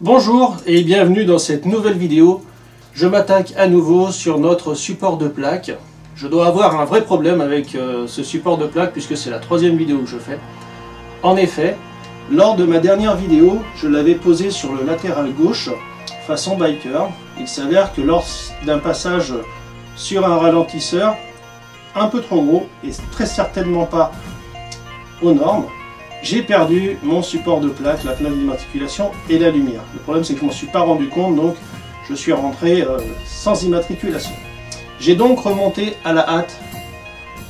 Bonjour et bienvenue dans cette nouvelle vidéo. Je m'attaque à nouveau sur notre support de plaque. Je dois avoir un vrai problème avec ce support de plaque puisque c'est la troisième vidéo que je fais. En effet, lors de ma dernière vidéo, je l'avais posé sur le latéral gauche, façon biker. Il s'avère que lors d'un passage sur un ralentisseur un peu trop gros et très certainement pas aux normes, j'ai perdu mon support de plaque, la plaque d'immatriculation et la lumière. Le problème c'est que je ne m'en suis pas rendu compte, donc je suis rentré sans immatriculation. J'ai donc remonté à la hâte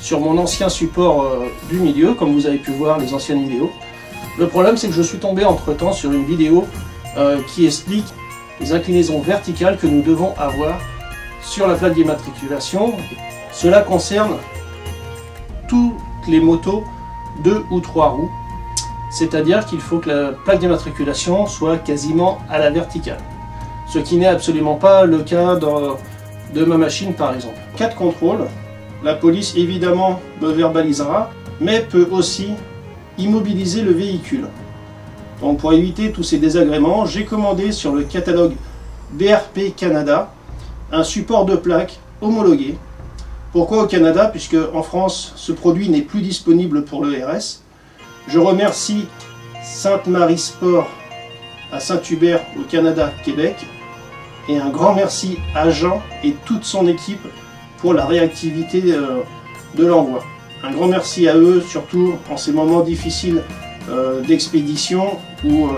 sur mon ancien support du milieu, comme vous avez pu voir les anciennes vidéos. Le problème c'est que je suis tombé entre temps sur une vidéo qui explique les inclinaisons verticales que nous devons avoir sur la plaque d'immatriculation. Cela concerne toutes les motos 2 ou 3 roues. C'est-à-dire qu'il faut que la plaque d'immatriculation soit quasiment à la verticale. Ce qui n'est absolument pas le cas de ma machine par exemple. En cas de contrôle, la police évidemment me verbalisera, mais peut aussi immobiliser le véhicule. Donc pour éviter tous ces désagréments, j'ai commandé sur le catalogue BRP Canada un support de plaque homologué. Pourquoi au Canada? Puisque en France, ce produit n'est plus disponible pour le RS. Je remercie Sainte-Marie Sport à Saint-Hubert au Canada, Québec. Et un grand merci à Jean et toute son équipe pour la réactivité de l'envoi. Un grand merci à eux, surtout en ces moments difficiles d'expédition où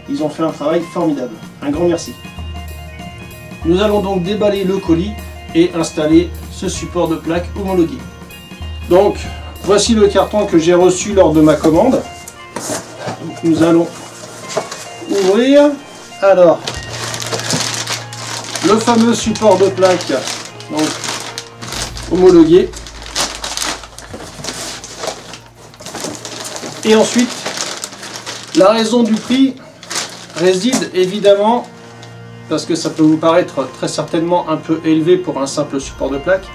ils ont fait un travail formidable. Un grand merci. Nous allons donc déballer le colis et installer ce support de plaque homologué. Donc, voici le carton que j'ai reçu lors de ma commande. Donc, nous allons ouvrir. Alors, le fameux support de plaque donc, homologué. Et ensuite, la raison du prix réside évidemment, parce que ça peut vous paraître très certainement un peu élevé pour un simple support de plaque,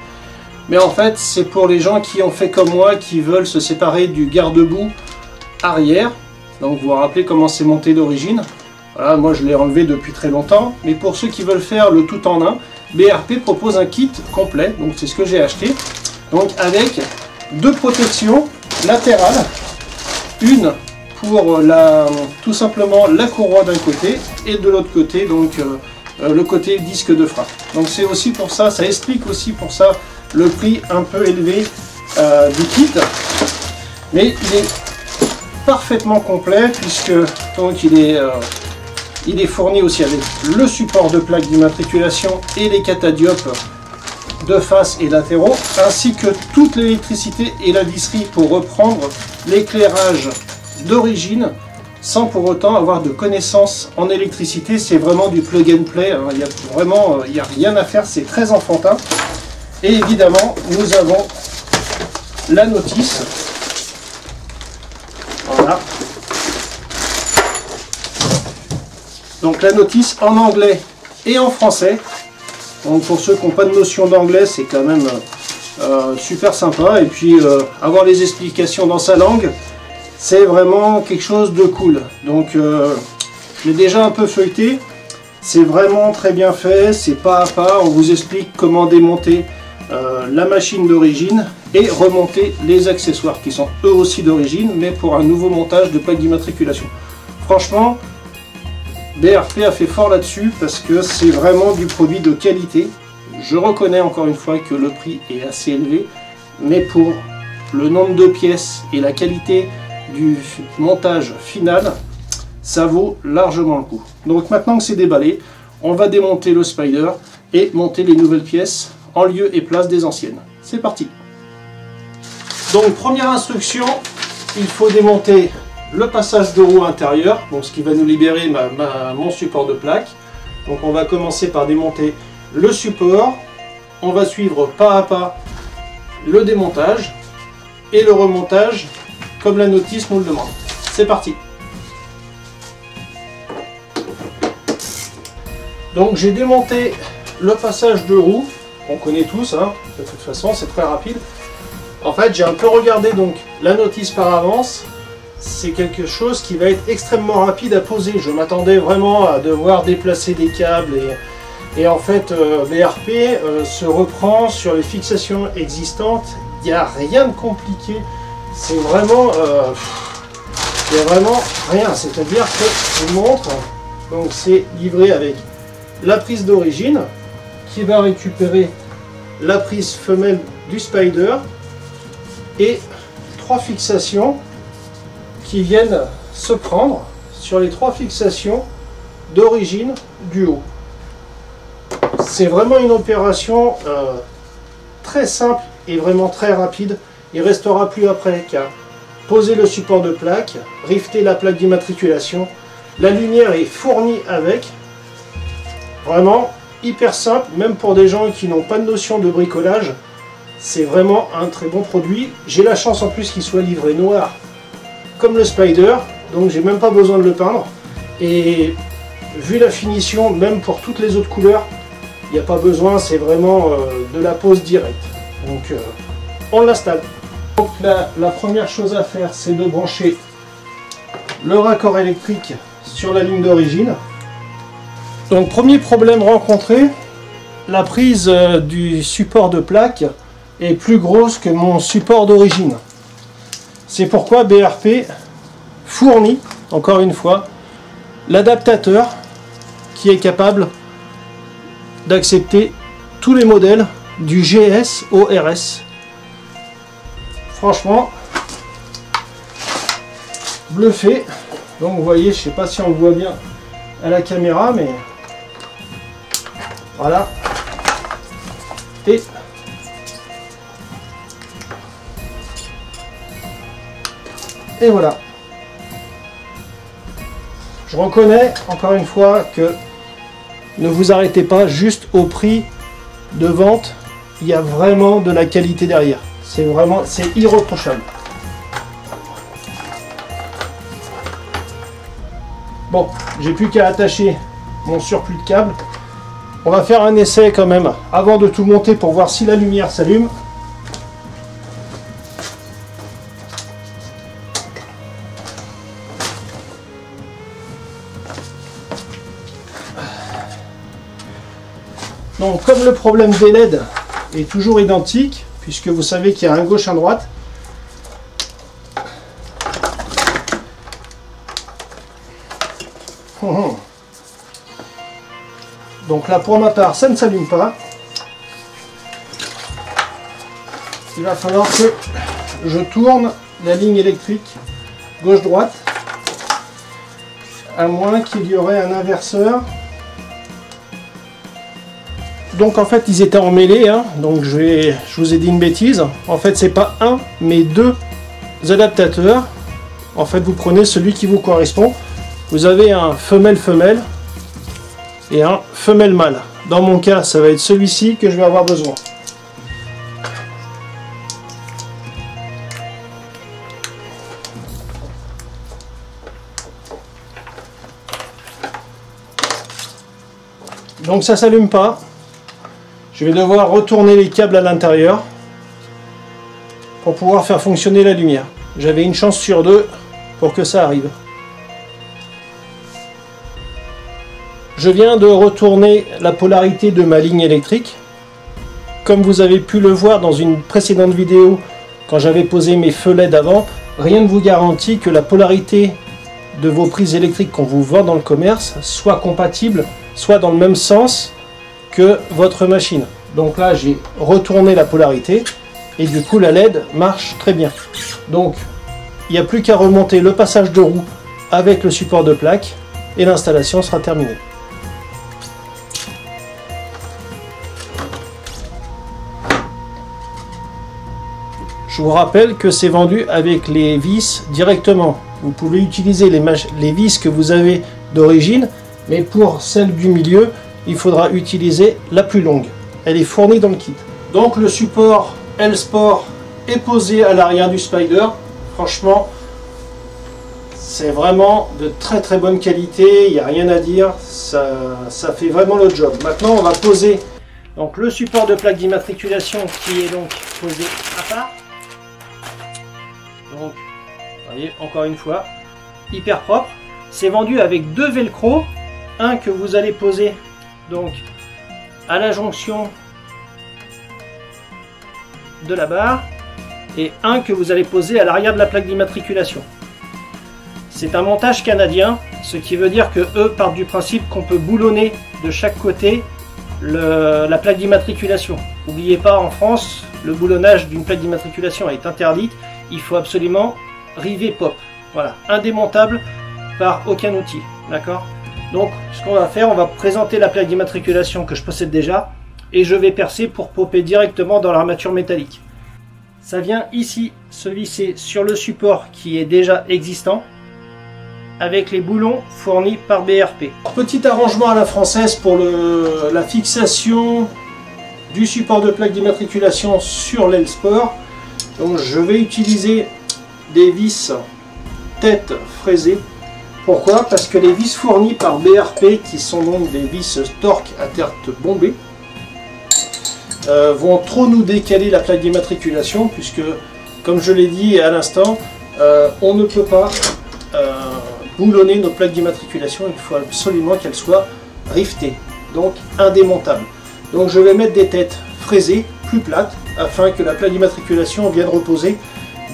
mais en fait c'est pour les gens qui ont fait comme moi, qui veulent se séparer du garde-boue arrière. Donc vous vous rappelez comment c'est monté d'origine. Voilà, moi je l'ai enlevé depuis très longtemps, mais pour ceux qui veulent faire le tout en un, BRP propose un kit complet, donc c'est ce que j'ai acheté, donc avec deux protections latérales, une pour tout simplement la courroie d'un côté et de l'autre côté donc le côté disque de frein. Donc c'est aussi pour ça, ça explique aussi pour ça le prix un peu élevé du kit, mais il est parfaitement complet puisque donc il est fourni aussi avec le support de plaque d'immatriculation et les catadiopes de face et latéraux, ainsi que toute l'électricité et la visserie pour reprendre l'éclairage d'origine sans pour autant avoir de connaissances en électricité. C'est vraiment du plug and play, hein. Il n'y a rien à faire, c'est très enfantin. Et évidemment nous avons la notice, voilà, donc la notice en anglais et en français. Donc pour ceux qui n'ont pas de notion d'anglais, c'est quand même super sympa, et puis avoir les explications dans sa langue, c'est vraiment quelque chose de cool. Donc je l'ai déjà un peu feuilleté, c'est vraiment très bien fait, c'est pas à pas, on vous explique comment démonter la machine d'origine et remonter les accessoires qui sont eux aussi d'origine, mais pour un nouveau montage de plaque d'immatriculation. Franchement, BRP a fait fort là-dessus parce que c'est vraiment du produit de qualité. Je reconnais encore une fois que le prix est assez élevé, mais pour le nombre de pièces et la qualité du montage final, ça vaut largement le coup. Donc maintenant que c'est déballé, on va démonter le spider et monter les nouvelles pièces en lieu et place des anciennes. C'est parti. Donc première instruction, il faut démonter le passage de roue intérieur, donc ce qui va nous libérer mon support de plaque. Donc on va commencer par démonter le support, on va suivre pas à pas le démontage et le remontage comme la notice nous le demande. C'est parti. Donc j'ai démonté le passage de roue, on connaît tous, hein, de toute façon c'est très rapide. En fait j'ai un peu regardé donc la notice par avance, c'est quelque chose qui va être extrêmement rapide à poser. Je m'attendais vraiment à devoir déplacer des câbles et en fait BRP se reprend sur les fixations existantes. Il n'y a rien de compliqué. C'est vraiment, il n'y a vraiment rien. C'est-à-dire que je vous montre, donc c'est livré avec la prise d'origine qui va récupérer la prise femelle du Spider et 3 fixations qui viennent se prendre sur les 3 fixations d'origine du haut. C'est vraiment une opération très simple et vraiment très rapide. Il ne restera plus après qu'à poser le support de plaque, rifter la plaque d'immatriculation. La lumière est fournie avec. Vraiment hyper simple, même pour des gens qui n'ont pas de notion de bricolage. C'est vraiment un très bon produit. J'ai la chance en plus qu'il soit livré noir comme le Spider, donc j'ai même pas besoin de le peindre. Et vu la finition, même pour toutes les autres couleurs, il n'y a pas besoin, c'est vraiment de la pose directe. Donc on l'installe. Donc la première chose à faire, c'est de brancher le raccord électrique sur la ligne d'origine. Donc premier problème rencontré, la prise du support de plaque est plus grosse que mon support d'origine. C'est pourquoi BRP fournit, encore une fois, l'adaptateur qui est capable d'accepter tous les modèles du GS au RS. Franchement, bluffé. Donc vous voyez, je sais pas si on le voit bien à la caméra, mais voilà. Et voilà. Je reconnais encore une fois que ne vous arrêtez pas juste au prix de vente. Il y a vraiment de la qualité derrière. C'est irréprochable. Bon, j'ai plus qu'à attacher mon surplus de câble. On va faire un essai quand même avant de tout monter pour voir si la lumière s'allume. Donc comme le problème des LED est toujours identique, puisque vous savez qu'il y a un gauche, un droite, donc là pour ma part ça ne s'allume pas. Il va falloir que je tourne la ligne électrique gauche-droite, à moins qu'il y aurait un inverseur. Donc en fait ils étaient emmêlés, hein. Donc je vous ai dit une bêtise. En fait c'est pas un mais 2 adaptateurs. En fait vous prenez celui qui vous correspond. Vous avez un femelle-femelle et un femelle-mâle. Dans mon cas ça va être celui-ci que je vais avoir besoin. Donc ça s'allume pas. Je vais devoir retourner les câbles à l'intérieur pour pouvoir faire fonctionner la lumière. J'avais une chance sur 2 pour que ça arrive. Je viens de retourner la polarité de ma ligne électrique. Comme vous avez pu le voir dans une précédente vidéo, quand j'avais posé mes feux LED avant, rien ne vous garantit que la polarité de vos prises électriques qu'on vous vend dans le commerce soit compatible, soit dans le même sens que votre machine. Donc là j'ai retourné la polarité et du coup la LED marche très bien. Donc il n'y a plus qu'à remonter le passage de roue avec le support de plaque et l'installation sera terminée. Je vous rappelle que c'est vendu avec les vis directement. Vous pouvez utiliser les vis que vous avez d'origine, mais pour celle du milieu, il faudra utiliser la plus longue. Elle est fournie dans le kit. Donc le support L-Sport est posé à l'arrière du Spider. Franchement, c'est vraiment de très très bonne qualité. Il n'y a rien à dire. Ça fait vraiment le job. Maintenant, on va poser donc, le support de plaque d'immatriculation qui est donc posé à part. Donc Vous voyez, encore une fois, hyper propre. C'est vendu avec deux velcro, un que vous allez poser donc à la jonction de la barre et un que vous allez poser à l'arrière de la plaque d'immatriculation. C'est un montage canadien, ce qui veut dire que eux partent du principe qu'on peut boulonner de chaque côté la plaque d'immatriculation. N'oubliez pas, en France, le boulonnage d'une plaque d'immatriculation est interdit. Il faut absolument rivet pop. Voilà, indémontable par aucun outil. D'accord? Donc, ce qu'on va faire, on va présenter la plaque d'immatriculation que je possède déjà et je vais percer pour popper directement dans l'armature métallique. Ça vient ici se visser sur le support qui est déjà existant avec les boulons fournis par BRP. Petit arrangement à la française pour la fixation du support de plaque d'immatriculation sur l'aile sport. Donc je vais utiliser des vis tête fraisées. Pourquoi? Parce que les vis fournies par BRP, qui sont donc des vis Torx à tête bombée, vont trop nous décaler la plaque d'immatriculation, puisque, comme je l'ai dit à l'instant, on ne peut pas boulonner nos plaques d'immatriculation. Il faut absolument qu'elles soient rivetées, donc indémontables. Donc je vais mettre des têtes fraisées, plus plates, afin que la plaque d'immatriculation vienne reposer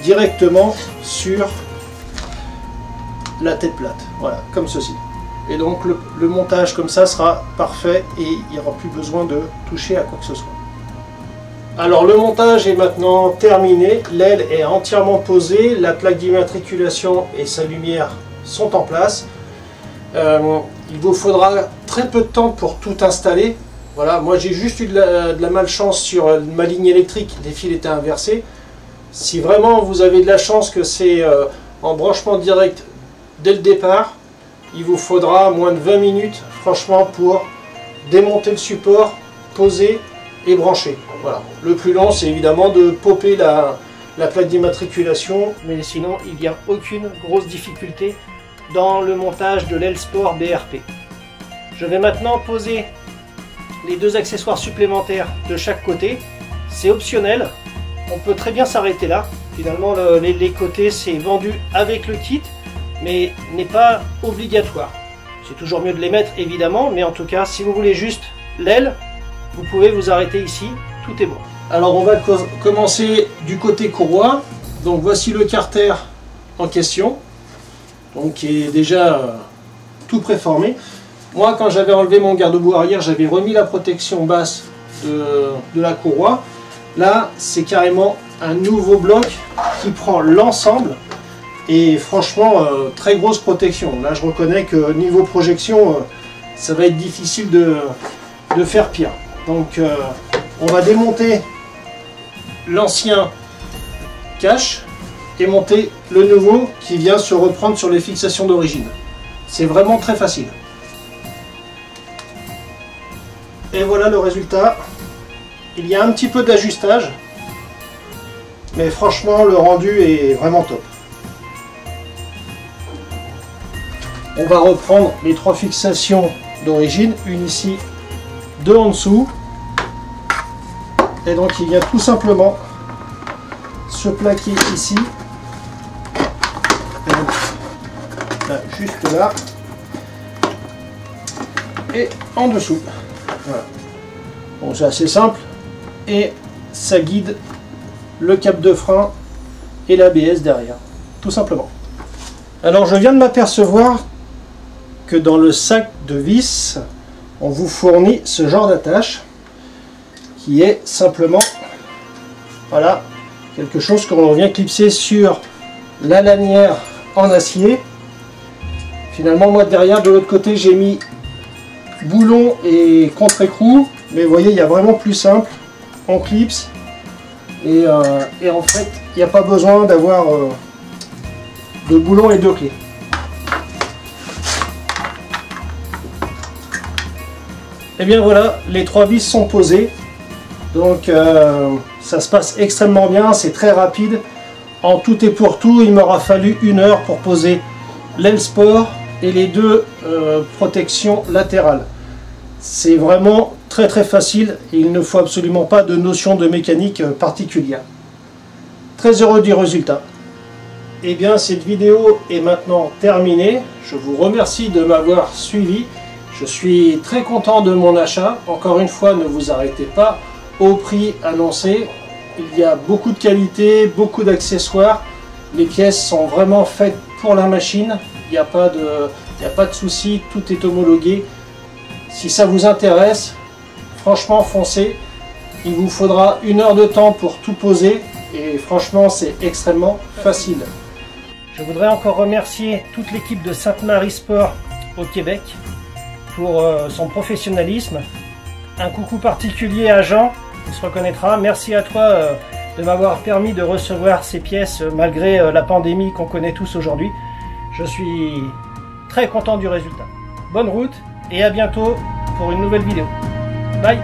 directement sur la tête plate, voilà, comme ceci. Et donc le montage comme ça sera parfait et il n'y aura plus besoin de toucher à quoi que ce soit. Alors le montage est maintenant terminé, l'aile est entièrement posée, la plaque d'immatriculation et sa lumière sont en place. Il vous faudra très peu de temps pour tout installer. Voilà, moi j'ai juste eu de la malchance sur ma ligne électrique, les fils étaient inversés. Si vraiment vous avez de la chance que c'est en branchement direct dès le départ, il vous faudra moins de 20 minutes franchement pour démonter le support, poser et brancher. Voilà. Le plus long c'est évidemment de popper la plaque d'immatriculation, mais sinon il n'y a aucune grosse difficulté dans le montage de l'aile sport BRP. Je vais maintenant poser les deux accessoires supplémentaires de chaque côté. C'est optionnel, on peut très bien s'arrêter là. Finalement les côtés c'est vendu avec le kit, mais n'est pas obligatoire. C'est toujours mieux de les mettre évidemment, mais en tout cas si vous voulez juste l'aile, vous pouvez vous arrêter ici, tout est bon. Alors on va commencer du côté courroie. Donc voici le carter en question, donc qui est déjà tout préformé. Moi quand j'avais enlevé mon garde-boue arrière, j'avais remis la protection basse de la courroie. Là c'est carrément un nouveau bloc qui prend l'ensemble. Et franchement, très grosse protection. Là, je reconnais que niveau projection, ça va être difficile de faire pire. Donc, on va démonter l'ancien cache et monter le nouveau qui vient se reprendre sur les fixations d'origine. C'est vraiment très facile. Et voilà le résultat. Il y a un petit peu d'ajustage, mais franchement, le rendu est vraiment top. On va reprendre les trois fixations d'origine, une ici, deux en dessous. Et donc il vient tout simplement se plaquer ici. Et donc, là, juste là. Et en dessous. Voilà. Bon, c'est assez simple. Et ça guide le cap de frein et l'ABS derrière. Tout simplement. Alors je viens de m'apercevoir que dans le sac de vis, on vous fournit ce genre d'attache qui est simplement, voilà, quelque chose que l'on vient clipser sur la lanière en acier. Finalement, moi derrière, de l'autre côté, j'ai mis boulon et contre-écrou, mais vous voyez, il y a vraiment plus simple. On clipse et en fait, il n'y a pas besoin d'avoir de boulon et de clés. Et bien voilà, les trois vis sont posées, donc ça se passe extrêmement bien, c'est très rapide. En tout et pour tout, il m'aura fallu 1 heure pour poser l'aile sport et les deux protections latérales. C'est vraiment très facile et il ne faut absolument pas de notion de mécanique particulière. Très heureux du résultat. Eh bien, cette vidéo est maintenant terminée. Je vous remercie de m'avoir suivi. Je suis très content de mon achat. Encore une fois, ne vous arrêtez pas au prix annoncé. Il y a beaucoup de qualité, beaucoup d'accessoires. Les pièces sont vraiment faites pour la machine. Il n'y a pas de souci, tout est homologué. Si ça vous intéresse, franchement, foncez. Il vous faudra 1 heure de temps pour tout poser. Et franchement, c'est extrêmement facile. Je voudrais encore remercier toute l'équipe de Sainte-Marie Sport au Québec pour son professionnalisme. Un coucou particulier à Jean, il se reconnaîtra. Merci à toi de m'avoir permis de recevoir ces pièces malgré la pandémie qu'on connaît tous aujourd'hui. Je suis très content du résultat. Bonne route et à bientôt pour une nouvelle vidéo. Bye!